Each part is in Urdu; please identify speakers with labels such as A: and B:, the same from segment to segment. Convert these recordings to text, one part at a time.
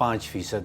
A: 5%,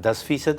A: 10%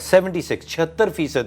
A: 76%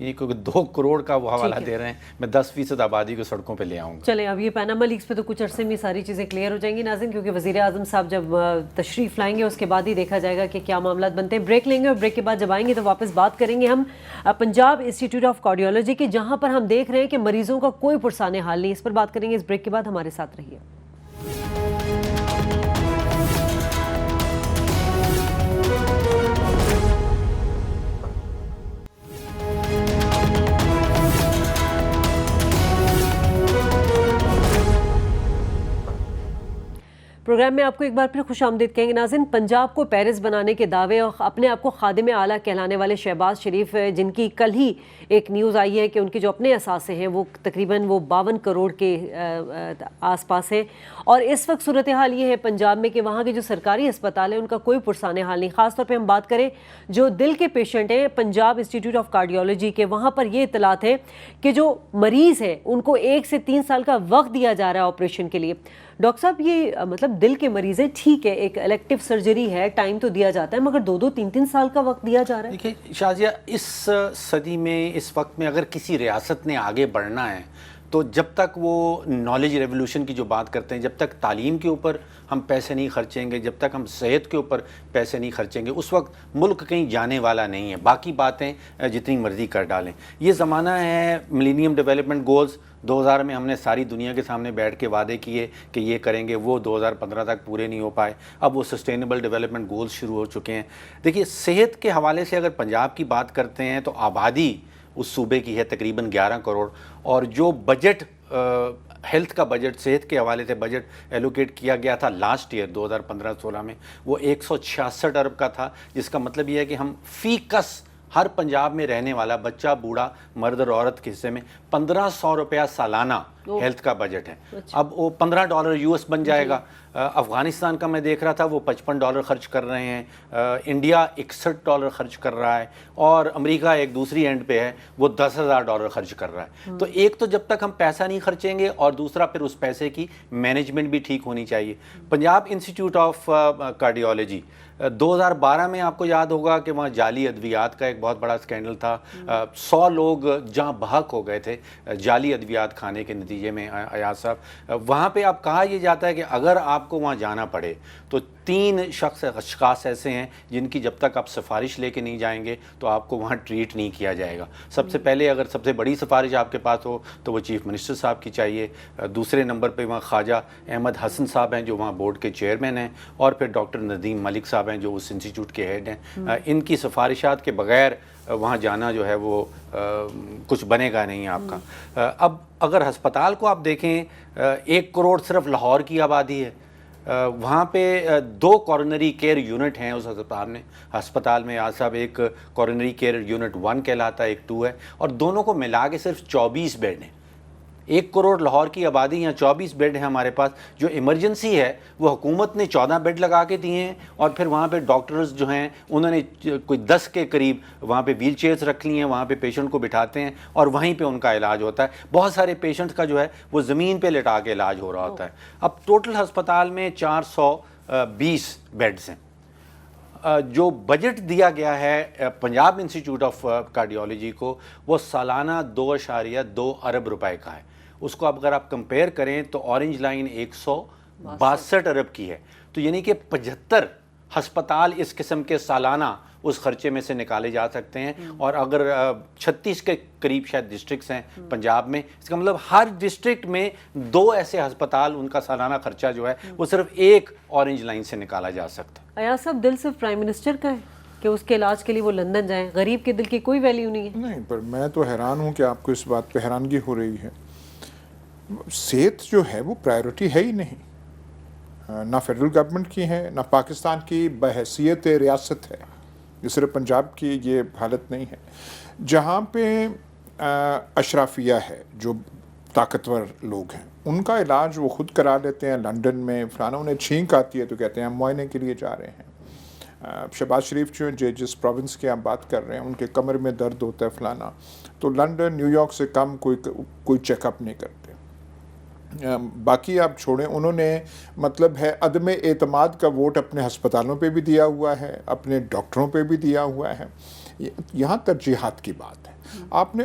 A: یعنی کیونکہ 2 کروڑ کا وہ حوالہ دے رہے ہیں، میں 10% آبادی کو سڑکوں پہ لے آؤں گا.
B: چلیں اب یہ پیناما لیکس پہ تو کچھ عرصے میں ساری چیزیں کلیئر ہو جائیں گی ناظرین، کیونکہ وزیر اعظم صاحب جب تشریف لائیں گے اس کے بعد ہی دیکھا جائے گا کہ کیا معاملات بنتے ہیں. بریک لیں گے اور بریک کے بعد جب آئیں گے تو واپس بات کریں گے ہم پنجاب انسٹیٹیوٹ آف کارڈیولوجی کی، جہاں پر ہم دیکھ رہے ہیں کہ مریضوں کا کوئی پرسان حال نہیں. اس پر بات کریں گے اس بریک کے بعد، ہمارے ساتھ رہیے. پروگرام میں آپ کو ایک بار پھر خوش آمدید کہیں گے ناظرین. پنجاب کو پیرس بنانے کے دعوے اور اپنے آپ کو خادم اعلیٰ کہلانے والے شہباز شریف، جن کی کل ہی ایک نیوز آئی ہے کہ ان کے جو اپنے اثاثے ہیں وہ تقریباً 52 کروڑ کے آس پاس ہیں، اور اس وقت صورتحال یہ ہے پنجاب میں کہ وہاں کے جو سرکاری اسپتال ہیں ان کا کوئی پرسان حال نہیں. خاص طور پہ ہم بات کریں جو دل کے پیشنٹ ہیں پنجاب انسٹیٹیوٹ آف کارڈیولوجی کے، وہاں پر یہ اطلاعات ہے کہ جو مریض ہے ان کو 1 سے 3 سال کا وقت دیا جا رہا ہے آپریشن کے لیے. ڈاکٹر صاحب یہ مطلب دل کے مریض ہیں، ٹھیک ہے ایک الیکٹیو سرجری ہے، ٹائم تو دیا جاتا ہے، مگر 2-3 سال کا وقت دیا جا رہا ہے.
A: دیکھیے شازیہ، اس صدی میں اس وقت میں اگر کسی ریاست نے آگے بڑھنا ہے تو جب تک وہ نالج ریولوشن کی جو بات کرتے ہیں، جب تک تعلیم کے اوپر ہم پیسے نہیں خرچیں گے، جب تک ہم صحت کے اوپر پیسے نہیں خرچیں گے، اس وقت ملک کہیں جانے والا نہیں ہے. باقی باتیں جتنی مرضی کر ڈالیں. یہ زمانہ ہے ملینیم ڈیولپمنٹ گولز. 2000 میں ہم نے ساری دنیا کے سامنے بیٹھ کے وعدے کیے کہ یہ کریں گے، وہ 2015 تک پورے نہیں ہو پائے. اب وہ سسٹینیبل ڈیولپمنٹ گولز شروع ہو چکے ہیں. دیکھیے صحت کے حوالے سے اگر پنجاب کی بات کرتے ہیں تو آبادی اس صوبے کی ہے تقریباً 11 کروڑ، اور جو بجٹ ہیلتھ کا بجٹ، صحت کے حوالے سے بجٹ ایلوکیٹ کیا گیا تھا لاسٹ ایئر 2015-16 میں، وہ 166 ارب کا تھا، جس کا مطلب یہ ہے کہ ہم فی کس ہر پنجاب میں رہنے والا بچہ، بوڑھا، مرد اور عورت کے حصے میں 1500 روپیہ سالانہ ہیلتھ کا بجٹ ہے. اب وہ $15 US بن جائے گا. افغانستان کا میں دیکھ رہا تھا وہ $55 خرچ کر رہے ہیں، انڈیا $61 خرچ کر رہا ہے، اور امریکہ ایک دوسری اینڈ پہ ہے وہ $10,000 خرچ کر رہا ہے. تو ایک تو جب تک ہم پیسہ نہیں خرچیں گے، اور دوسرا پھر اس پیسے کی مینجمنٹ بھی ٹھیک ہونی چاہیے. پنجاب انسٹیٹیوٹ آف کارڈیولوجی 2012 میں آپ کو یاد ہوگا کہ وہاں جعلی ادویات کا ایک بہت بڑا اسکینڈل تھا. 100 لوگ جہاں بحق ہو گئے تھے جعلی ادویات کھانے کے نتیجے میں. ایاز صاحب، وہاں پہ اب کہا یہ جاتا ہے کہ اگر آپ کو وہاں جانا پڑے تو 3 اشخاص ایسے ہیں جن کی جب تک آپ سفارش لے کے نہیں جائیں گے تو آپ کو وہاں ٹریٹ نہیں کیا جائے گا. سب سے پہلے اگر سب سے بڑی سفارش آپ کے پاس ہو تو وہ چیف منسٹر صاحب کی چاہیے. دوسرے نمبر پہ وہاں خواجہ احمد حسن صاحب ہیں جو وہاں بورڈ کے چیئرمین ہیں، اور پھر ڈاکٹر ندیم ملک صاحب ہیں جو اس انسٹیٹیوٹ کے ہیڈ ہیں. ان کی سفارشات کے بغیر وہاں جانا جو ہے وہ کچھ بنے گا نہیں آپ کا. اب اگر ہسپتال کو آپ دیکھیں، 1 کروڑ صرف لاہور کی آبادی ہے. وہاں پہ 2 کورنری کیئر یونٹ ہیں اس ہسپتال میں. آج صاحب ایک کورنری کیئر یونٹ 1 کہلاتا ہے، ایک 2 ہے، اور دونوں کو ملا کے صرف 24 بیڈ ہیں. 1 کروڑ لاہور کی آبادی، یہاں 24 بیڈ ہیں ہمارے پاس. جو ایمرجنسی ہے وہ حکومت نے 14 بیڈ لگا کے دیے ہیں، اور پھر وہاں پہ ڈاکٹرز جو ہیں انہوں نے کوئی 10 کے قریب وہاں پہ ویل چیئرز رکھ لی ہیں. وہاں پہ پیشنٹ کو بٹھاتے ہیں اور وہیں پہ ان کا علاج ہوتا ہے. بہت سارے پیشنٹ کا جو ہے وہ زمین پہ لٹا کے علاج ہو رہا ہوتا ہے. اب ٹوٹل ہسپتال میں 420 بیڈز ہیں. جو بجٹ دیا گیا ہے پنجاب انسٹیٹیوٹ آف کارڈیولوجی کو وہ سالانہ 2.2 ارب روپے کا ہے. اس کو اب اگر آپ کمپیئر کریں تو اورنج لائن 162 ارب کی ہے. تو یعنی کہ 75 ہسپتال اس قسم کے سالانہ اس خرچے میں سے نکالے جا سکتے ہیں. اور اگر 36 کے قریب شاید ڈسٹرکٹس ہیں پنجاب میں، اس کا مطلب ہر ڈسٹرکٹ میں 2 ایسے ہسپتال، ان کا سالانہ خرچہ جو ہے وہ صرف ایک اورنج لائن سے نکالا جا سکتا ہے.
B: ایاز صاحب، دل صرف پرائم منسٹر کا ہے کہ اس کے علاج کے لیے وہ لندن جائیں؟ غریب کے دل کی کوئی ویلیو نہیں ہے؟
C: نہیں، پر میں تو حیران ہوں کہ آپ کو اس بات پہ حیرانگی ہو رہی ہے. صحت جو ہے وہ پرائیورٹی ہے ہی نہیں، نہ فیڈرل گورنمنٹ کی ہے نہ پاکستان کی بحیثیت ریاست ہے. یہ صرف پنجاب کی یہ حالت نہیں ہے. جہاں پہ اشرافیہ ہے، جو طاقتور لوگ ہیں، ان کا علاج وہ خود کرا لیتے ہیں. لنڈن میں فلانا انہیں چھینک آتی ہے تو کہتے ہیں ہم معائنے کے لیے جا رہے ہیں. شہباز شریف جو جس پروونس کی آپ بات کر رہے ہیں، ان کے کمر میں درد ہوتا ہے فلانا، تو لنڈن نیو یارک سے کم کوئی چیک اپ نہیں کرتے. باقی آپ چھوڑیں، انہوں نے مطلب ہے عدم اعتماد کا ووٹ اپنے ہسپتالوں پہ بھی دیا ہوا ہے، اپنے ڈاکٹروں پہ بھی دیا ہوا ہے. یہاں ترجیحات کی بات ہے. آپ نے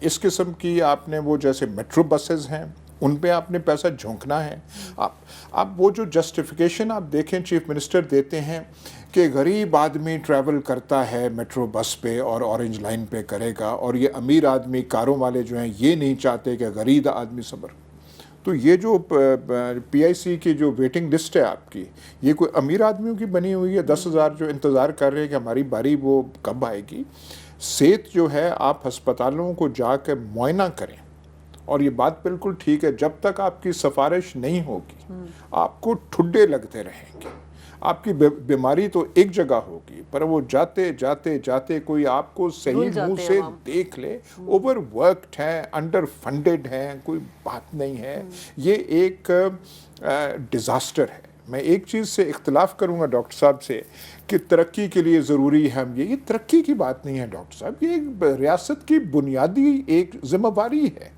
C: اس قسم کی آپ نے وہ جیسے میٹرو بسز ہیں ان پہ آپ نے پیسہ جھونکنا ہے. آپ وہ جو جسٹیفیکیشن آپ دیکھیں چیف منسٹر دیتے ہیں کہ غریب آدمی ٹریول کرتا ہے میٹرو بس پہ اور اورنج لائن پہ کرے گا, اور یہ امیر آدمی کاروں والے جو ہیں یہ نہیں چاہتے کہ غریب آدمی صبر. تو یہ جو پی آئی سی کی جو ویٹنگ لسٹ ہے آپ کی, یہ کوئی امیر آدمیوں کی بنی ہوئی ہے 10,000 جو انتظار کر رہے ہیں کہ ہماری باری وہ کب آئے گی. صحت جو ہے آپ ہسپتالوں کو جا کے معائنہ کریں, اور یہ بات بالکل ٹھیک ہے, جب تک آپ کی سفارش نہیں ہوگی آپ کو ٹھڈے لگتے رہیں گے. آپ کی بیماری تو ایک جگہ ہوگی, پر وہ جاتے جاتے جاتے کوئی آپ کو صحیح منہ سے دیکھ لے, اوور ورکڈ ہیں, انڈر فنڈڈ ہیں, کوئی بات نہیں ہے. یہ ایک ڈیزاسٹر ہے. میں ایک چیز سے اختلاف کروں گا ڈاکٹر صاحب سے کہ ترقی کے لیے ضروری ہے ہم یہ ترقی کی بات نہیں ہے ڈاکٹر صاحب, یہ ایک ریاست کی بنیادی ایک ذمہ داری ہے,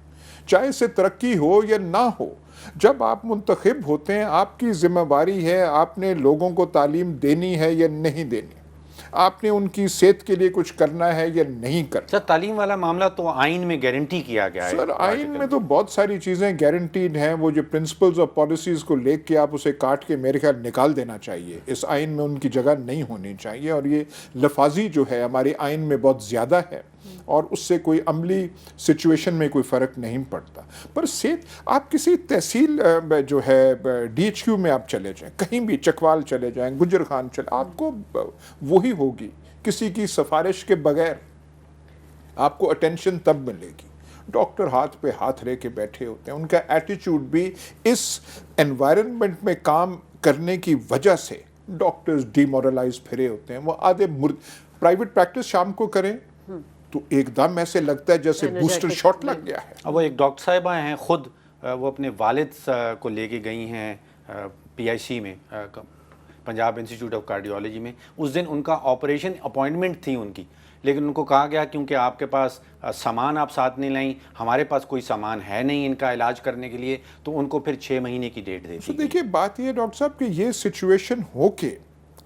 C: چاہے سے ترقی ہو یا نہ ہو. جب آپ منتخب ہوتے ہیں آپ کی ذمہ داری ہے, آپ نے لوگوں کو تعلیم دینی ہے یا نہیں دینی, آپ نے ان کی صحت کے لیے کچھ کرنا ہے یا نہیں کرنا.
A: سر تعلیم والا معاملہ تو آئین میں گارنٹی کیا گیا ہے.
C: سر آئین میں تو بہت ساری چیزیں گارنٹیڈ ہیں, وہ جو پرنسپلز اور پالیسیز کو لے کے آپ اسے کاٹ کے میرے خیال نکال دینا چاہیے. اس آئین میں ان کی جگہ نہیں ہونی چاہیے, اور یہ لفاظی جو ہے ہمارے آئین میں بہت زیادہ ہے, اور اس سے کوئی عملی سچویشن میں کوئی فرق نہیں پڑتا. پر صحت آپ کسی تحصیل جو ہے ڈی ایچ کیو میں آپ چلے جائیں, کہیں بھی چکوال چلے جائیں, گجر خان چلے, آپ کو وہی ہوگی, کسی کی سفارش کے بغیر آپ کو اٹینشن تب ملے گی. ڈاکٹر ہاتھ پہ ہاتھ رہ کے بیٹھے ہوتے ہیں, ان کا ایٹیچیوڈ بھی اس انوائرنمنٹ میں کام کرنے کی وجہ سے ڈاکٹرز ڈی مورلائز پھرے ہوتے ہیں. وہ آدھے پرائیویٹ پریکٹس شام کو کریں تو ایک دم ایسے لگتا ہے جیسے بوسٹر شاٹ لگ گیا ہے.
A: وہ ایک ڈاکٹر صاحبہ ہیں خود, وہ اپنے والد کو لے کے گئی ہیں پی آئی سی میں, پنجاب انسٹیٹیوٹ آف کارڈیولوجی میں. اس دن ان کا آپریشن اپوائنٹمنٹ تھی ان کی, لیکن ان کو کہا گیا کیونکہ آپ کے پاس سامان آپ ساتھ نہیں لائیں, ہمارے پاس کوئی سامان ہے نہیں ان کا علاج کرنے کے لیے, تو ان کو پھر 6 مہینے کی ڈیٹ دے دی.
C: دیکھیے بات یہ ہے ڈاکٹر صاحب کہ یہ سچویشن ہو کے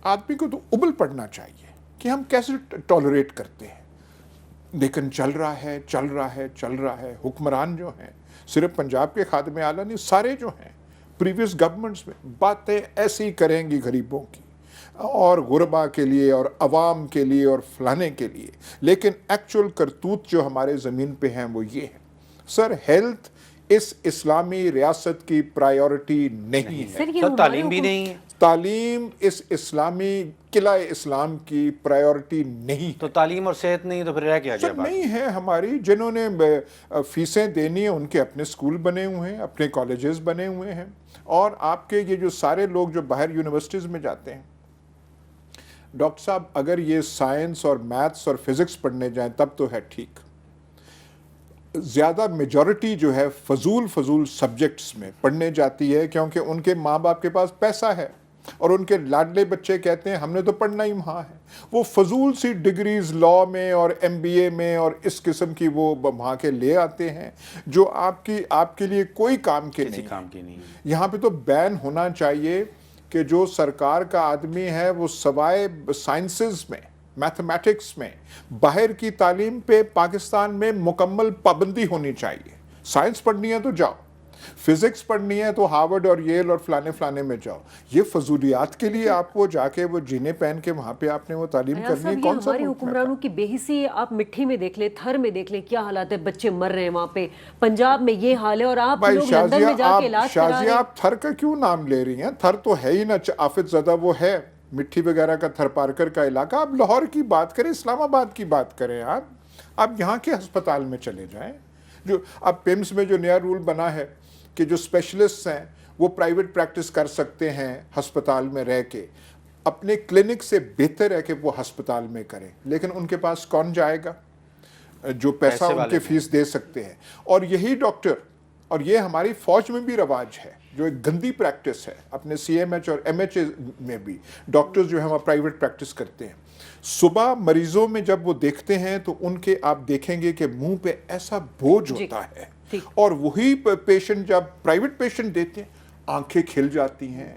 C: آدمی کو تو ابل پڑنا چاہیے کہ ہم کیسے ٹالریٹ کرتے ہیں, لیکن چل رہا ہے چل رہا ہے چل رہا ہے. حکمران جو ہیں صرف پنجاب کے خادم اعلیٰ نہیں, سارے جو ہیں پریویس گورنمنٹس میں باتیں ایسی کریں گی غریبوں کی اور غربا کے لیے اور عوام کے لیے اور فلانے کے لیے, لیکن ایکچول کرتوت جو ہمارے زمین پہ ہیں وہ یہ ہے. سر ہیلتھ اس اسلامی ریاست کی پرائیورٹی نہیں ہے.
A: سر تعلیم بھی نہیں ہے,
C: تعلیم اس اسلامی قلعہ اسلام کی پرائیورٹی نہیں.
A: تو تعلیم اور صحت نہیں تو پھر رہ کیا گیا؟
C: نہیں ہے. ہماری جنہوں نے فیسیں دینی ہیں ان کے اپنے اسکول بنے ہوئے ہیں, اپنے کالجز بنے ہوئے ہیں, اور آپ کے یہ جو سارے لوگ جو باہر یونیورسٹیز میں جاتے ہیں ڈاکٹر صاحب, اگر یہ سائنس اور میتھس اور فزکس پڑھنے جائیں تب تو ہے ٹھیک. زیادہ میجورٹی جو ہے فضول سبجیکٹس میں پڑھنے جاتی ہے کیونکہ ان کے ماں باپ کے پاس پیسہ ہے, اور ان کے لاڈلے بچے کہتے ہیں ہم نے تو پڑھنا ہی وہاں ہے. وہ فضول سی ڈگریز لاء میں اور ایم بی اے میں اور اس قسم کی وہ وہاں کے لے آتے ہیں جو آپ کے لیے کوئی کام کے نہیں. یہاں پہ تو بین ہونا چاہیے کہ جو سرکار کا آدمی ہے وہ سوائے سائنسز میں, میتھمیٹکس میں, باہر کی تعلیم پہ پاکستان میں مکمل پابندی ہونی چاہیے. سائنس پڑھنی ہے تو جاؤ, فزکس پڑھنی ہے تو ہارورڈ اور ییل اور فلانے میں جاؤ. یہ فضولیات کے لیے آپ وہ جا کے وہ جینے پہن کے وہاں پہ آپ نے وہ تعلیم کرنی ہے. کون سا
B: ہمارے حکمرانوں کی بے حسی, آپ مٹھی میں دیکھ لیں, تھر میں دیکھ لیں کیا حالات ہے, بچے مر رہے ہیں وہاں پہ. پنجاب میں یہ حال ہے اور آپ لوگ لندن میں جا کے علاج کرا رہے ہیں.
C: شازیہ آپ تھر کا کیوں نام لے رہی ہیں؟ تھر تو ہے ہی نا, آفت زدہ وہ ہے مٹھی وغیرہ کا, تھر پارکر کا علاقہ. آپ لاہور کی بات کریں, اسلام آباد کی بات کریں, آپ یہاں کے ہسپتال میں چلے جائیں. جو اب پیمز میں جو نیا رول بنا ہے کہ جو اسپیشلسٹ ہیں وہ پرائیویٹ پریکٹس کر سکتے ہیں ہسپتال میں رہ کے, اپنے کلینک سے بہتر ہے کہ وہ ہسپتال میں کریں, لیکن ان کے پاس کون جائے گا جو پیسہ ان کے فیس دے سکتے ہیں. اور یہی ڈاکٹر, اور یہ ہماری فوج میں بھی رواج ہے, جو ایک گندی پریکٹس ہے, اپنے سی ایم ایچ اور ایم ایچ اے میں بھی ڈاکٹرز جو ہیں وہ پرائیویٹ پریکٹس کرتے ہیں. صبح مریضوں میں جب وہ دیکھتے ہیں تو ان کے آپ دیکھیں گے کہ منہ پہ ایسا بوجھ ہوتا ہے, اور وہی پیشنٹ جب پرائیویٹ پیشنٹ دیتے ہیں آنکھیں کھل جاتی ہیں,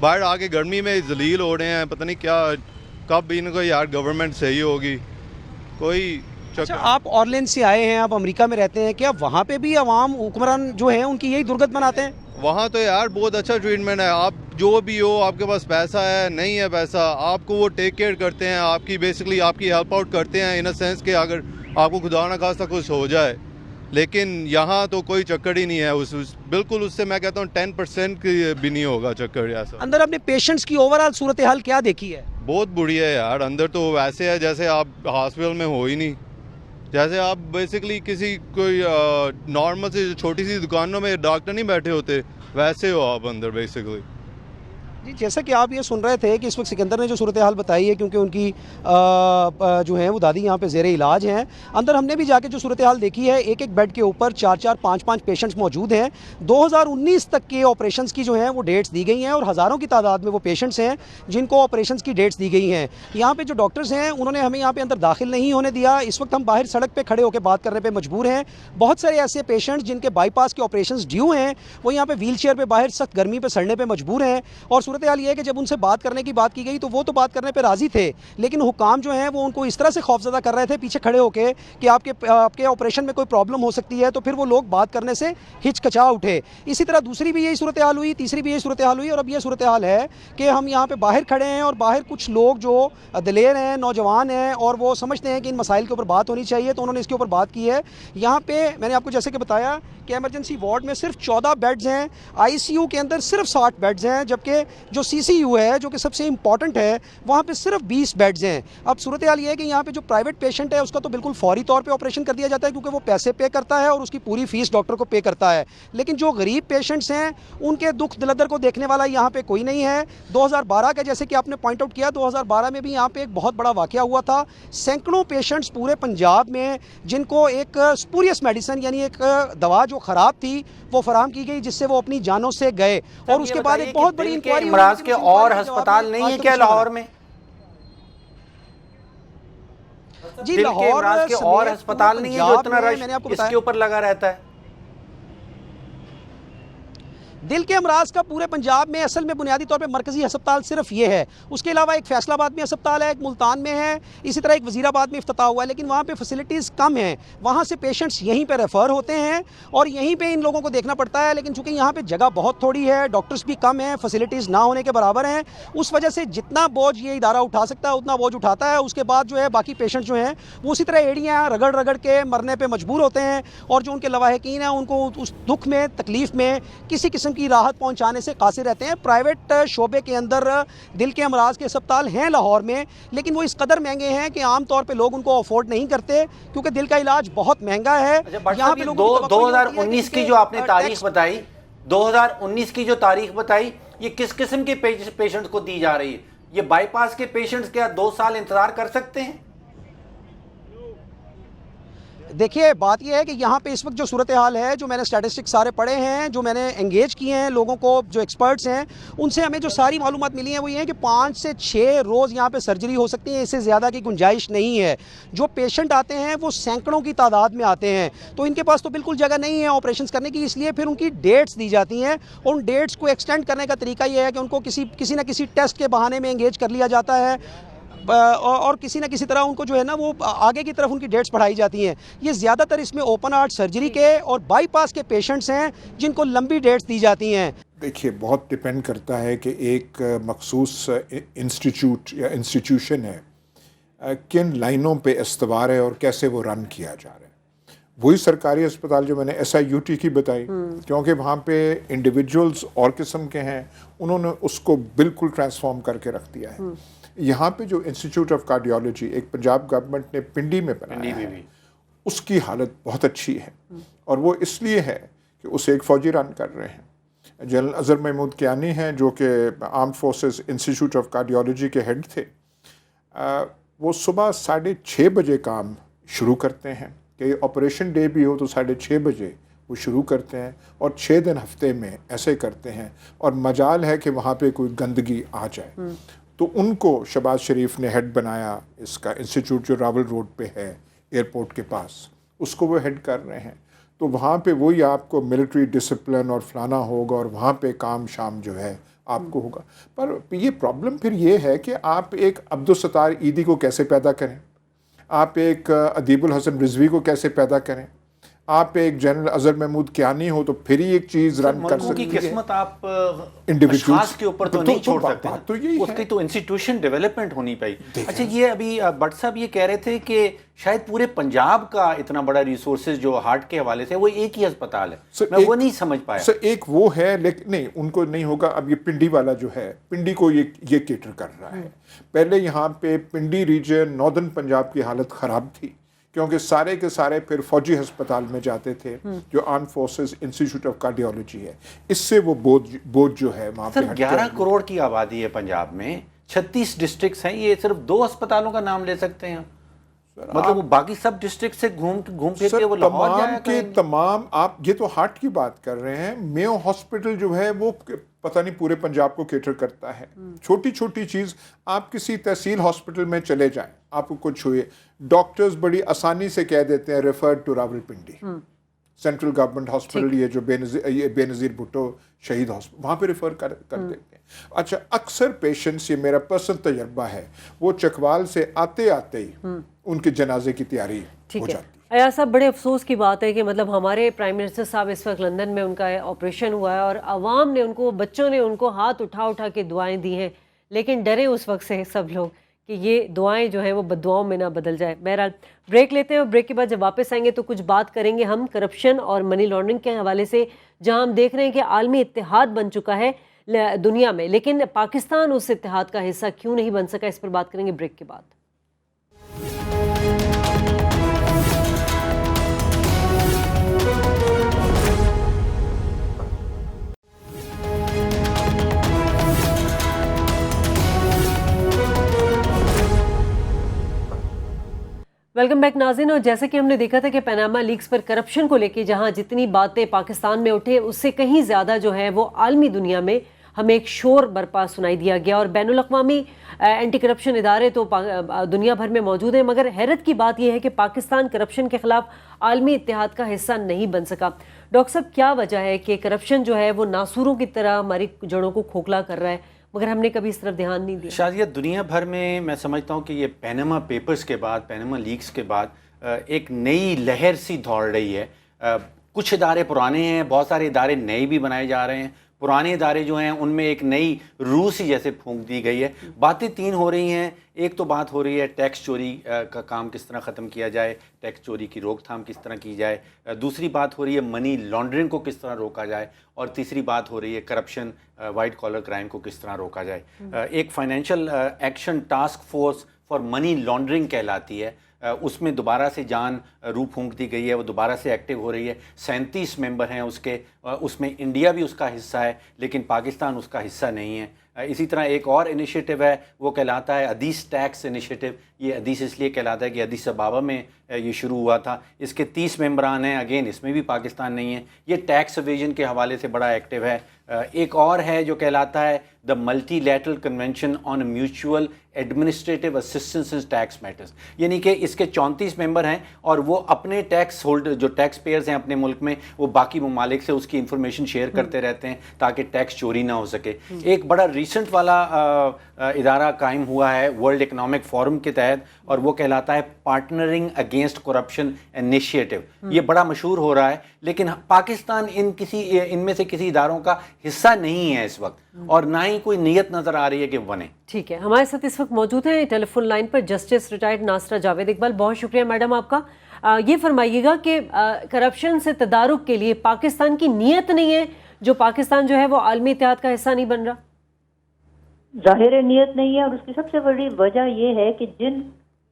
D: باہر آ کے گرمی میں ذلیل ہو رہے ہیں, پتہ نہیں کیا کب ان کو یار گورنمنٹ صحیح ہوگی. کوئی
E: اچھا, آپ اورلینڈ سے آئے ہیں, آپ امریکہ میں رہتے ہیں, کیا وہاں پہ بھی عوام حکمران جو ہیں ان کی یہی درگت مناتے ہیں؟
D: وہاں تو یار بہت اچھا ٹریٹمنٹ ہے. آپ جو بھی ہو, آپ کے پاس پیسہ ہے نہیں ہے پیسہ, آپ کو وہ ٹیک کیئر کرتے ہیں, آپ کی بیسکلی آپ کی ہیلپ آؤٹ کرتے ہیں ان اے سینس کہ اگر آپ کو خدا نہ خواستہ کچھ ہو جائے. لیکن یہاں تو کوئی چکر ہی نہیں ہے, بالکل اس سے میں کہتا ہوں 10% بھی نہیں ہوگا چکر. ایسا
E: اندر اپنے پیشنٹس کی اوور آل صورتحال کیا دیکھی ہے؟
D: بہت بری ہے یار. اندر تو ویسے ہے جیسے آپ ہاسپٹل میں ہو ہی نہیں, جیسے آپ بیسکلی کسی کوئی نارمل سی چھوٹی سی دکانوں میں ڈاکٹر نہیں بیٹھے ہوتے, ویسے ہو آپ اندر بیسکلی.
E: جی, جیسا کہ آپ یہ سن رہے تھے کہ اس وقت سکندر نے جو صورتحال بتائی ہے, کیونکہ ان کی جو ہیں وہ دادی یہاں پہ زیر علاج ہیں. اندر ہم نے بھی جا کے جو صورتحال دیکھی ہے, ایک بیڈ کے اوپر 4 5 پیشنٹس موجود ہیں. 2019 تک کے آپریشنس کی جو ہیں وہ ڈیٹس دی گئی ہیں, اور ہزاروں کی تعداد میں وہ پیشنٹس ہیں جن کو آپریشنس کی ڈیٹس دی گئی ہیں. یہاں پہ جو ڈاکٹرز ہیں انہوں نے ہمیں یہاں پہ اندر داخل نہیں ہونے دیا. اس وقت ہم باہر سڑک پہ کھڑے ہو کے بات کرنے پہ مجبور ہیں. بہت سارے ایسے پیشنٹس جن کے بائی پاس کے آپریشنس ڈیو ہیں, وہ یہاں پہ ویل چیئر پہ باہر سخت گرمی پہ سڑنے پہ مجبور ہیں. اور صورتحال یہ ہے کہ جب ان سے بات کرنے کی بات کی گئی تو وہ تو بات کرنے پہ راضی تھے, لیکن حکام جو ہیں وہ ان کو اس طرح سے خوفزدہ کر رہے تھے پیچھے کھڑے ہو کے کہ آپ کے آپریشن میں کوئی پرابلم ہو سکتی ہے, تو پھر وہ لوگ بات کرنے سے ہچکچا اٹھے. اسی طرح دوسری بھی یہی صورتحال ہوئی, تیسری بھی یہی صورتحال ہوئی, اور اب یہ صورتحال ہے کہ ہم یہاں پہ باہر کھڑے ہیں, اور باہر کچھ لوگ جو دلیر ہیں, نوجوان ہیں, اور وہ سمجھتے ہیں کہ ان مسائل کے اوپر بات ہونی چاہیے, تو انہوں نے اس کے اوپر بات کی ہے. یہاں پہ میں نے آپ کو جیسے کہ بتایا کہ ایمرجنسی وارڈ میں صرف 14 بیڈز ہیں, آئی سی یو کے اندر صرف 60 بیڈز ہیں, جبکہ جو سی سی یو ہے جو کہ سب سے امپورٹنٹ ہے وہاں پہ صرف 20 بیڈز ہیں. اب صورتحال یہ ہے کہ یہاں پہ جو پرائیویٹ پیشنٹ ہے اس کا تو بالکل فوری طور پہ آپریشن کر دیا جاتا ہے, کیونکہ وہ پیسے پے کرتا ہے اور اس کی پوری فیس ڈاکٹر کو پے کرتا ہے. لیکن جو غریب پیشنٹس ہیں ان کے دکھ دلدر کو دیکھنے والا یہاں پہ کوئی نہیں ہے. 2012 کا جیسے کہ آپ نے پوائنٹ آؤٹ کیا, 2012 میں بھی یہاں پہ ایک بہت بڑا واقعہ ہوا تھا. سینکڑوں پیشنٹس پورے پنجاب میں جن کو ایک سپوریس میڈیسن یعنی ایک دوا جو خراب تھی وہ فراہم کی گئی, جس سے وہ اپنی جانوں سے گئے, اور اس کے بعد ایک بہت بڑی انکوائری
A: امراض کے اور ہسپتال نہیں ہے کیا لاہور میں؟
E: جی, لاہور
A: کے اور ہسپتال نہیں ہے جو اتنا رش اس کے اوپر لگا رہتا ہے؟
E: دل کے امراض کا پورے پنجاب میں اصل میں بنیادی طور پہ مرکزی ہسپتال صرف یہ ہے. اس کے علاوہ ایک فیصل آباد میں ہسپتال ہے, ایک ملتان میں ہے, اسی طرح ایک وزیر آباد میں افتتاح ہوا ہے, لیکن وہاں پہ فیسلٹیز کم ہیں. وہاں سے پیشنٹس یہیں پہ ریفر ہوتے ہیں اور یہیں پہ ان لوگوں کو دیکھنا پڑتا ہے. لیکن چونکہ یہاں پہ جگہ بہت تھوڑی ہے, ڈاکٹرز بھی کم ہیں, فیسلٹیز نہ ہونے کے برابر ہیں, اس وجہ سے جتنا بوجھ یہ ادارہ اٹھا سکتا ہے اتنا بوجھ اٹھاتا ہے. اس کے بعد جو ہے باقی پیشنٹ جو ہیں وہ اسی طرح ایڑیاں رگڑ رگڑ کے مرنے پہ مجبور ہوتے ہیں, اور جو ان کے لواحقین ہیں ان کو اس دکھ میں تکلیف میں کسی قسم کی راحت پہنچانے سے قاصر رہتے ہیں. پرائیویٹ شعبے کے اندر دل کے امراض کے ہسپتال ہیں لاہور میں, لیکن وہ اس قدر مہنگے ہیں کہ عام طور پہ لوگ ان کو افورڈ نہیں کرتے, کیونکہ دل کا علاج بہت مہنگا ہے.
A: یہاں پہ 2019 کی جو آپ نے تاریخ بتائی, 2019 کی جو تاریخ بتائی, یہ کس قسم کے پیشنٹس کو دی جا رہی ہے؟ یہ بائی پاس کے پیشنٹس کیا 2 سال انتظار کر سکتے ہیں؟
E: دیکھیے, بات یہ ہے کہ یہاں پہ اس وقت جو صورتحال ہے, جو میں نے سٹیٹسٹکس سارے پڑھے ہیں, جو میں نے انگیج کیے ہیں لوگوں کو, جو ایکسپرٹس ہیں, ان سے ہمیں جو ساری معلومات ملی ہیں وہ یہ ہیں کہ 5 سے 6 روز یہاں پہ سرجری ہو سکتی ہے, اس سے زیادہ کی گنجائش نہیں ہے. جو پیشنٹ آتے ہیں وہ سینکڑوں کی تعداد میں آتے ہیں, تو ان کے پاس تو بالکل جگہ نہیں ہے آپریشنس کرنے کی, اس لیے پھر ان کی ڈیٹس دی جاتی ہیں. ان ڈیٹس کو ایکسٹینڈ کرنے کا طریقہ یہ ہے کہ ان کو کسی نہ کسی ٹیسٹ کے بہانے میں انگیج کر لیا جاتا ہے, اور کسی نہ کسی طرح ان کو جو ہے نا وہ آگے کی طرف ان کی ڈیٹس بڑھائی جاتی ہیں. یہ زیادہ تر اس میں اوپن ہارٹ سرجری کے اور بائی پاس کے پیشنٹس ہیں جن کو لمبی ڈیٹس دی جاتی ہیں.
C: دیکھیے, بہت ڈپینڈ کرتا ہے کہ ایک مخصوص انسٹیٹیوٹ یا انسٹیٹیوشن ہے کن لائنوں پہ استوار ہے اور کیسے وہ رن کیا جا رہا ہے. وہی سرکاری اسپتال جو میں نے ایس آئی یو ٹی کی بتائی, کیونکہ وہاں پہ انڈیویجولز اور قسم کے ہیں, انہوں نے اس کو بالکل ٹرانسفارم کر کے رکھ دیا ہے. یہاں پہ جو انسٹیٹیوٹ آف کارڈیالوجی ایک پنجاب گورنمنٹ نے پنڈی میں بنایا ہے, اس کی حالت بہت اچھی ہے, اور وہ اس لیے ہے کہ اسے ایک فوجی رن کر رہے ہیں. جنرل اظہر محمود کیانی ہیں جو کہ armed forces institute of cardiology کے ہیڈ تھے. وہ صبح 6:30 بجے کام شروع کرتے ہیں, کہ آپریشن ڈے بھی ہو تو 6:30 بجے وہ شروع کرتے ہیں, اور 6 دن ہفتے میں ایسے کرتے ہیں, اور مجال ہے کہ وہاں پہ کوئی گندگی آ جائے. تو ان کو شہباز شریف نے ہیڈ بنایا اس کا انسٹیٹیوٹ جو راول روڈ پہ ہے ایئرپورٹ کے پاس, اس کو وہ ہیڈ کر رہے ہیں. تو وہاں پہ وہی آپ کو ملٹری ڈسپلن اور فلانا ہوگا, اور وہاں پہ کام شام جو ہے آپ کو ہوگا. پر یہ پرابلم پھر یہ ہے کہ آپ ایک عبدالستار عیدی کو کیسے پیدا کریں, آپ ایک ادیب الحسن رضوی کو کیسے پیدا کریں, آپ ایک جنرل اظہر محمود کیانی ہو تو پھر ہی ایک چیز رن کر
A: ملکوں کی
C: سکتی ہے.
A: قسمت آپ
C: انڈیویجولز
A: اشخاص کے اوپر تو نہیں چھوڑ سکتے,
C: بات تو یہی
A: اس
C: ہے.
A: کی تو انسٹیٹیوشن ڈیولپمنٹ ہونی پڑی. اچھا یہ ابھی بٹ صاحب یہ کہہ رہے تھے کہ شاید پورے پنجاب کا اتنا بڑا ریسورسز جو ہارٹ کے حوالے سے وہ ایک ہی ہسپتال ہے, میں وہ نہیں سمجھ پایا.
C: سر ایک وہ ہے لیکن نہیں ان کو نہیں ہوگا. اب یہ پنڈی والا جو ہے پنڈی کو یہ کیٹر کر رہا ہے. پہلے یہاں پہ پنڈی ریجن ناردرن پنجاب کی حالت خراب تھی کیونکہ سارے کے سارے پھر فوجی ہسپتال میں جاتے تھے جو arm forces institute of cardiology ہے. اس سے وہ بوجھ جو ہے وہاں پہ
A: 11 کروڑ کی آبادی ہے پنجاب میں, 36 ڈسٹرکٹس ہیں, یہ صرف 2 ہسپتالوں کا نام لے سکتے ہیں. مطلب وہ باقی سب ڈسٹرکٹ سے گھوم پھر کے وہ لاہور جایا
C: کے تمام. آپ یہ تو ہارٹ کی بات کر رہے ہیں, میو ہاسپٹل جو ہے وہ پتہ نہیں پورے پنجاب کو کیٹر کرتا ہے. چھوٹی چھوٹی چیز, آپ کسی تحصیل ہاسپٹل میں چلے جائیں, آپ کو کچھ ہوئے, ڈاکٹرز بڑی آسانی سے کہہ دیتے ہیں referred to Rawalpindi central government hospital, یہ جو بے نظیر بھٹو شہید ہاسپٹل, وہاں پہ ریفر کر دیتے ہیں. اچھا اکثر پیشنٹس, یہ میرا پرسنل تجربہ ہے, وہ چکوال سے آتے ہی ان کے جنازے کی تیاری ہو جاتی.
B: ایاز صاحب بڑے افسوس کی بات ہے کہ مطلب ہمارے پرائم منسٹر صاحب اس وقت لندن میں ان کا آپریشن ہوا ہے اور عوام نے ان کو, بچوں نے ان کو ہاتھ اٹھا کے دعائیں دی ہیں, لیکن ڈرے اس وقت سے سب لوگ کہ یہ دعائیں جو ہیں وہ بد دعاؤں میں نہ بدل جائے. بہرحال بریک لیتے ہیں اور بریک کے بعد جب واپس آئیں گے تو کچھ بات کریں گے ہم کرپشن اور منی لانڈرنگ کے حوالے سے, جہاں ہم دیکھ رہے ہیں کہ عالمی اتحاد بن چکا ہے دنیا میں, لیکن پاکستان اس اتحاد کا حصہ کیوں نہیں بن سکا, اس پر بات کریں گے بریک کے بعد. ویلکم بیک ناظرین. اور جیسے کہ ہم نے دیکھا تھا کہ پاناما لیکس پر کرپشن کو لے کے جہاں جتنی باتیں پاکستان میں اٹھے اس سے کہیں زیادہ جو ہے وہ عالمی دنیا میں ہمیں ایک شور برپا سنائی دیا گیا, اور بین الاقوامی اینٹی کرپشن ادارے تو دنیا بھر میں موجود ہیں, مگر حیرت کی بات یہ ہے کہ پاکستان کرپشن کے خلاف عالمی اتحاد کا حصہ نہیں بن سکا. ڈاکٹر صاحب کیا وجہ ہے کہ کرپشن جو ہے وہ ناسوروں کی طرح ہماری جڑوں کو کھوکھلا کر رہا ہے, مگر ہم نے کبھی اس طرف دھیان نہیں دیا؟
A: شازیہ دنیا بھر میں سمجھتا ہوں کہ یہ پیناما پیپرز کے بعد, پیناما لیکس کے بعد ایک نئی لہر سی دوڑ رہی ہے. کچھ ادارے پرانے ہیں, بہت سارے ادارے نئے بھی بنائے جا رہے ہیں. پرانے ادارے جو ہیں ان میں ایک نئی روح سی جیسے پھونک دی گئی ہے. باتیں 3 ہو رہی ہیں. ایک تو بات ہو رہی ہے ٹیکس چوری کا کام کس طرح ختم کیا جائے, ٹیکس چوری کی روک تھام کس طرح کی جائے. دوسری بات ہو رہی ہے منی لانڈرنگ کو کس طرح روکا جائے, اور تیسری بات ہو رہی ہے کرپشن, وائٹ کالر کرائم کو کس طرح روکا جائے. ایک financial action task force for money laundering کہلاتی ہے, اس میں دوبارہ سے جان روح پھونک دی گئی ہے, وہ دوبارہ سے ایکٹیو ہو رہی ہے. 37 ممبر ہیں اس کے, اس میں انڈیا بھی اس کا حصہ ہے لیکن پاکستان اس کا حصہ نہیں ہے. اسی طرح ایک اور انیشیٹو ہے, وہ کہلاتا ہے حدیث ٹیکس انیشیٹو. یہ حدیث اس لیے کہلاتا ہے کہ حدیث ابابا میں یہ شروع ہوا تھا. اس کے 30 ممبران ہیں, اگین اس میں بھی پاکستان نہیں ہے. یہ ٹیکس ایویژن کے حوالے سے بڑا ایکٹیو ہے. ایک اور ہے جو کہلاتا ہے the multilateral convention on mutual administrative assistance in tax matters, یعنی کہ اس کے 34 ممبر ہیں اور وہ اپنے ٹیکس ہولڈر جو ٹیکس پیئرز ہیں اپنے ملک میں, وہ باقی ممالک سے اس کی انفارمیشن شیئر کرتے رہتے ہیں تاکہ ٹیکس چوری نہ ہو سکے. ایک بڑا ریسنٹ والا ادارہ قائم ہوا ہے ورلڈ اکنامک فورم کے تحت, اور وہ کہلاتا ہے پارٹنرنگ اگینسٹ کرپشن انیشیٹو. یہ بڑا مشہور ہو رہا ہے لیکن پاکستان ان میں سے کسی اداروں کا حصہ نہیں ہے اس وقت, اور نہ ہی کوئی نیت نظر آ رہی ہے کہ بنے.
B: ٹھیک ہے, ہمارے ساتھ اس وقت موجود ہیں ٹیلی فون لائن پر جسٹس ریٹائرڈ ناصرہ جاوید اقبال. بہت شکریہ میڈم آپ کا. یہ فرمائیے گا کہ کرپشن سے تدارک کے لیے پاکستان کی نیت نہیں ہے, جو پاکستان جو ہے وہ عالمی اتحاد کا حصہ نہیں بن رہا؟
F: ظاہر نیت نہیں ہے, اور اس کی سب سے بڑی وجہ یہ ہے کہ جن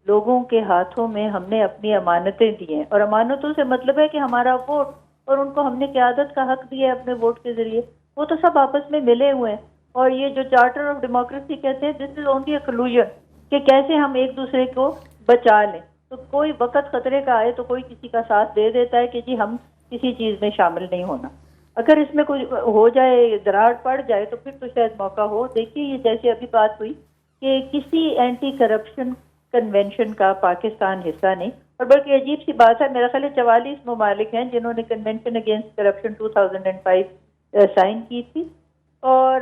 F: لوگوں کے ہاتھوں میں ہم نے اپنی امانتیں دی ہیں, اور امانتوں سے مطلب ہے کہ ہمارا ووٹ, اور ان کو ہم نے قیادت کا حق دیا ہے اپنے ووٹ کے ذریعے, وہ تو سب آپس میں ملے ہوئے ہیں. اور یہ جو چارٹر آف ڈیموکریسی کہتے ہیں, دس از اونلی اے کلوژن, کہ کیسے ہم ایک دوسرے کو بچا لیں. تو کوئی وقت خطرے کا آئے تو کوئی کسی کا ساتھ دے دیتا ہے کہ جی ہم کسی چیز میں شامل نہیں ہونا. اگر اس میں کچھ ہو جائے, دراڑ پڑ جائے, تو پھر تو شاید موقع ہو. دیکھیے یہ جیسے ابھی بات ہوئی کہ کسی اینٹی کرپشن کنونشن کا پاکستان حصہ نہیں, اور بلکہ عجیب سی بات ہے, میرا خیال ہے 44 ممالک ہیں جنہوں نے کنونشن اگینسٹ کرپشن 2005 سائن کی تھی, اور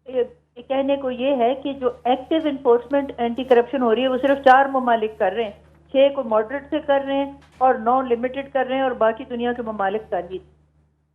F: کہنے کو یہ ہے کہ جو ایکٹیو انفورسمنٹ اینٹی کرپشن ہو رہی ہے وہ صرف 4 ممالک کر رہے ہیں، 6 کو ماڈریٹ سے کر رہے ہیں اور 9 لمیٹڈ کر رہے ہیں، اور باقی دنیا کے ممالک کا نہیں۔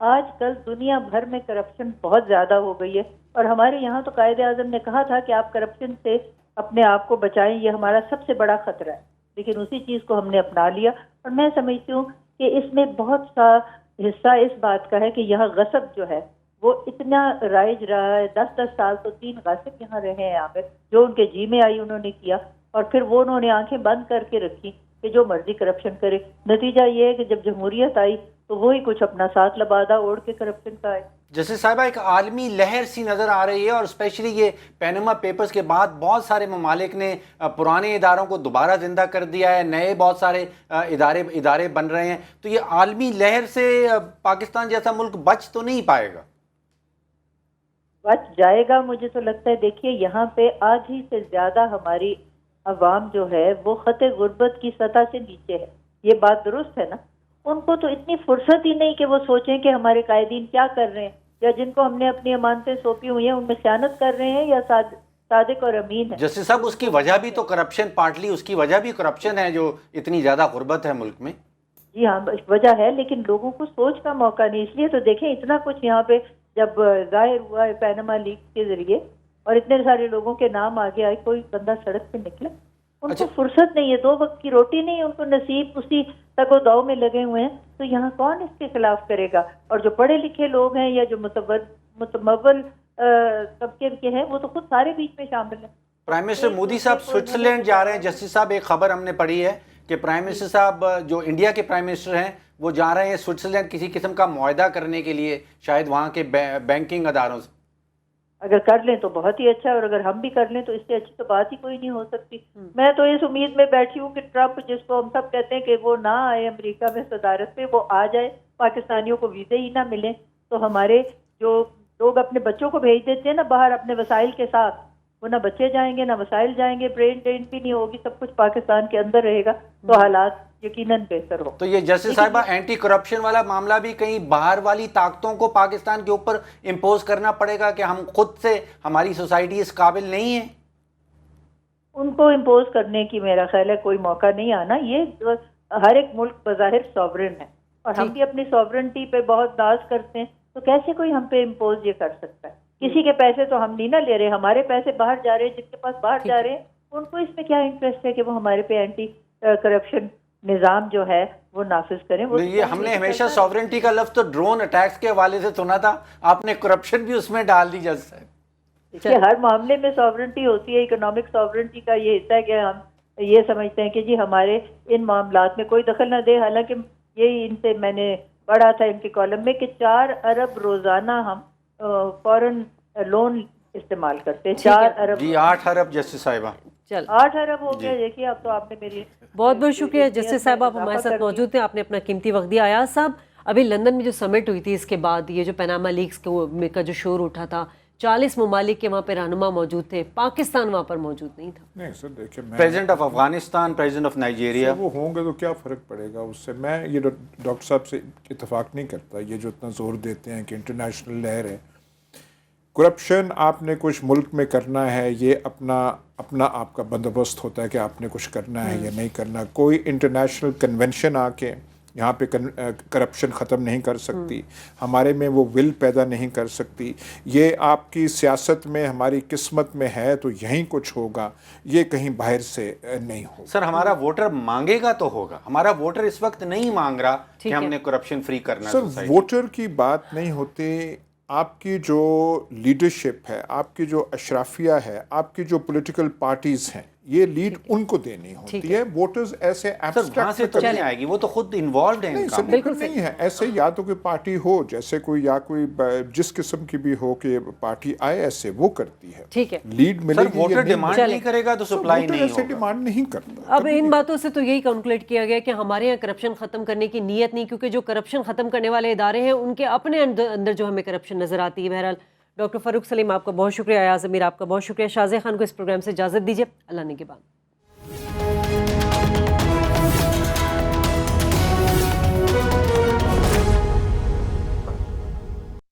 F: آج کل دنیا بھر میں کرپشن بہت زیادہ ہو گئی ہے، اور ہمارے یہاں تو قائد اعظم نے کہا تھا کہ آپ کرپشن سے اپنے آپ کو بچائیں، یہ ہمارا سب سے بڑا خطرہ ہے، لیکن اسی چیز کو ہم نے اپنا لیا۔ اور میں سمجھتی ہوں کہ اس میں بہت سا حصہ اس بات کا ہے کہ یہاں غصب جو ہے وہ اتنا رائج رہا ہے، 10 سال تو 3 غاصب یہاں رہے ہیں یہاں پہ، جو ان کے جی میں آئی انہوں نے کیا، اور پھر وہ انہوں نے آنکھیں بند کر کے رکھی کہ جو مرضی کرپشن کرے۔ نتیجہ یہ ہے کہ جب جمہوریت آئی تو وہی کچھ اپنا ساتھ لبادہ اوڑھ کے کرپشن کا آئے۔
A: جسٹس صاحبہ، ایک عالمی لہر سی نظر آ رہی ہے، اور اسپیشلی یہ پینما پیپرز کے بعد بہت سارے ممالک نے پرانے اداروں کو دوبارہ زندہ کر دیا ہے، نئے بہت سارے ادارے بن رہے ہیں، تو یہ عالمی لہر سے پاکستان جیسا ملک بچ تو نہیں پائے گا؟
F: بچ جائے گا، مجھے تو لگتا ہے۔ دیکھیے یہاں پہ آدھی سے زیادہ ہماری عوام جو ہے وہ خط غربت کی سطح سے نیچے ہے، یہ بات درست ہے نا؟ ان کو تو اتنی فرصت ہی نہیں کہ وہ سوچیں کہ ہمارے قائدین کیا کر رہے ہیں، یا جن کو ہم نے اپنی امانتیں سونپی ہوئی ہیں ان میں خیانت کر رہے ہیں یا صادق اور امین ہے۔
A: جسٹس صاحب، اس کی وجہ بھی تو کرپشن، پارٹلی اس کی وجہ بھی کرپشن ہے جو اتنی زیادہ غربت ہے ملک میں۔
F: جی ہاں وجہ ہے، لیکن لوگوں کو سوچ کا موقع نہیں۔ اس لیے تو دیکھیں اتنا کچھ یہاں پہ جب ظاہر ہوا ہے پینما لیک کے ذریعے اور اتنے سارے لوگوں کے نام آگے آئے، کوئی بندہ سڑک پہ نکلا؟ ان کو فرصت نہیں ہے، 2 وقت کی روٹی نہیں، ان کو نصیب اسی تگ و دو میں لگے ہوئے ہیں، تو یہاں کون اس کے خلاف کرے گا؟ اور جو پڑھے لکھے لوگ ہیں یا جو متمول طبقے کے ہیں وہ تو خود سارے بیچ میں شامل ہیں۔
A: پرائم منسٹر مودی صاحب سوئٹزرلینڈ جا رہے ہیں۔ جسٹس صاحب، ایک خبر ہم نے پڑھی ہے کہ پرائم منسٹر صاحب جو انڈیا کے پرائم منسٹر ہیں وہ جا رہے ہیں سوئٹزرلینڈ کسی قسم کا معاہدہ کرنے کے لیے، شاید وہاں کے بینکنگ اداروں سے۔
F: اگر کر لیں تو بہت ہی اچھا، اور اگر ہم بھی کر لیں تو اس سے اچھی تو بات ہی کوئی نہیں ہو سکتی۔ میں تو اس امید میں بیٹھی ہوں کہ ٹرمپ، جس کو ہم سب کہتے ہیں کہ وہ نہ آئے امریکہ میں صدارت پہ، وہ آ جائے، پاکستانیوں کو ویزے ہی نہ ملیں، تو ہمارے جو لوگ اپنے بچوں کو بھیج دیتے ہیں نا باہر اپنے وسائل کے ساتھ، وہ نہ بچے جائیں گے نہ وسائل جائیں گے، برین ڈرین بھی نہیں ہوگی، سب کچھ پاکستان کے اندر رہے گا، تو حالات یقیناً بہتر ہو۔
A: تو یہ جسٹس صاحبہ اینٹی کرپشن والا معاملہ بھی کہیں باہر والی طاقتوں کو پاکستان کے اوپر امپوز کرنا پڑے گا کہ ہم خود سے، ہماری سوسائٹی اس قابل نہیں ہے؟
F: ان کو امپوز کرنے کی میرا خیال ہے کوئی موقع نہیں آنا۔ یہ ہر ایک ملک بظاہر سوورن ہے، اور ہم بھی اپنی سوورنٹی پہ بہت ناز کرتے ہیں، تو کیسے کوئی ہم پہ امپوز یہ کر سکتا ہے؟ کسی کے پیسے تو ہم نہیں نہ لے رہے، ہمارے پیسے باہر جا رہے ہیں، جن کے پاس باہر جا رہے ہیں ان کو اس میں کیا انٹرسٹ ہے کہ وہ ہمارے پہ اینٹی کرپشن نظام جو ہے وہ نافذ کریں؟
A: یہ ہم نے ہمیشہ سوورنٹی کا لفظ تو ڈرون اٹیکس کے حوالے سے سنا تھا، آپ نے کرپشن بھی اس میں ڈال دی جج صاحب۔
F: دیکھیے ہر معاملے میں سوورنٹی ہوتی ہے، اکنامک سوورنٹی کا یہ حصہ ہے کہ ہم یہ سمجھتے ہیں کہ جی ہمارے ان معاملات میں کوئی دخل نہ دے، حالانکہ یہی ان سے میں نے پڑھا تھا ان کے کالم میں کہ 4 ارب روزانہ ہم فورن لون استعمال کرتے ہیں، 4 ارب۔
A: جی 8 ارب جسٹس صاحبہ،
F: 8 ارب ہو گیا۔ دیکھیے اب تو آپ نے میری
B: بہت بہت شکریہ جسٹس صاحب، آپ ہمارے ساتھ موجود تھے، آپ نے اپنا قیمتی وقت دیا۔ ایاز صاحب، ابھی لندن میں جو سمٹ ہوئی تھی اس کے بعد یہ جو پیناما لیکس کا جو شور اٹھا تھا، 40 ممالک کے وہاں پہ رہنما موجود تھے، پاکستان وہاں پر موجود نہیں تھا۔
C: نہیں سر دیکھیں، میں
A: president of Afghanistan, president of Nigeria,
C: وہ ہوں گے تو کیا فرق پڑے گا اس سے؟ میں یہ ڈاکٹر صاحب سے اتفاق نہیں کرتا، یہ جو اتنا زور دیتے ہیں کہ انٹرنیشنل لہر ہے۔ کرپشن آپ نے کچھ ملک میں کرنا ہے، یہ اپنا آپ کا بندوبست ہوتا ہے کہ آپ نے کچھ کرنا ہے یا نہیں کرنا۔ کوئی انٹرنیشنل کنونشن آ کے یہاں پہ کرپشن ختم نہیں کر سکتی، ہمارے میں وہ ول پیدا نہیں کر سکتی۔ یہ آپ کی سیاست میں، ہماری قسمت میں ہے تو یہیں کچھ ہوگا، یہ کہیں باہر سے نہیں ہوگا۔
A: سر ہمارا ووٹر مانگے گا تو ہوگا، ہمارا ووٹر اس وقت نہیں مانگ رہا کہ ہم نے کرپشن فری کرنا۔
C: سر ووٹر کی بات نہیں ہوتی، آپ کی جو لیڈرشپ ہے، آپ کی جو اشرافیہ ہے، آپ کی جو پولیٹیکل پارٹیز ہیں، یہ لیڈ ان کو دینی ہوتی ہے۔ ووٹرز ایسے
A: وہاں سے تو نہیں آئے گی، وہ تو خود انوالوڈ ہیں۔
C: نہیں سر، بالکل نہیں ہے ایسے، یا تو کوئی پارٹی ہو جیسے کوئی، یا کوئی جس قسم کی بھی ہو کہ پارٹی آئے ایسے، وہ کرتی ہے،
B: ٹھیک ہے،
C: لیڈ ملے گی۔
A: ووٹر ڈیمانڈ نہیں کرے گا تو سپلائی نہیں
C: ایسے
A: ہوگا۔
C: ڈیمانڈ نہیں کرتا۔
B: اب ان باتوں سے تو یہی کنکلوڈ کیا گیا کہ ہمارے یہاں کرپشن ختم کرنے کی نیت نہیں، کیونکہ جو کرپشن ختم کرنے والے ادارے ہیں ان کے اپنے اندر جو ہمیں کرپشن نظر آتی ہے۔ بہرحال ڈاکٹر فاروق سلیم آپ کا بہت شکریہ، ایاز امیر آپ کا بہت شکریہ، شازیہ خان کو اس پروگرام سے اجازت دیجیے، اللہ نگہبان۔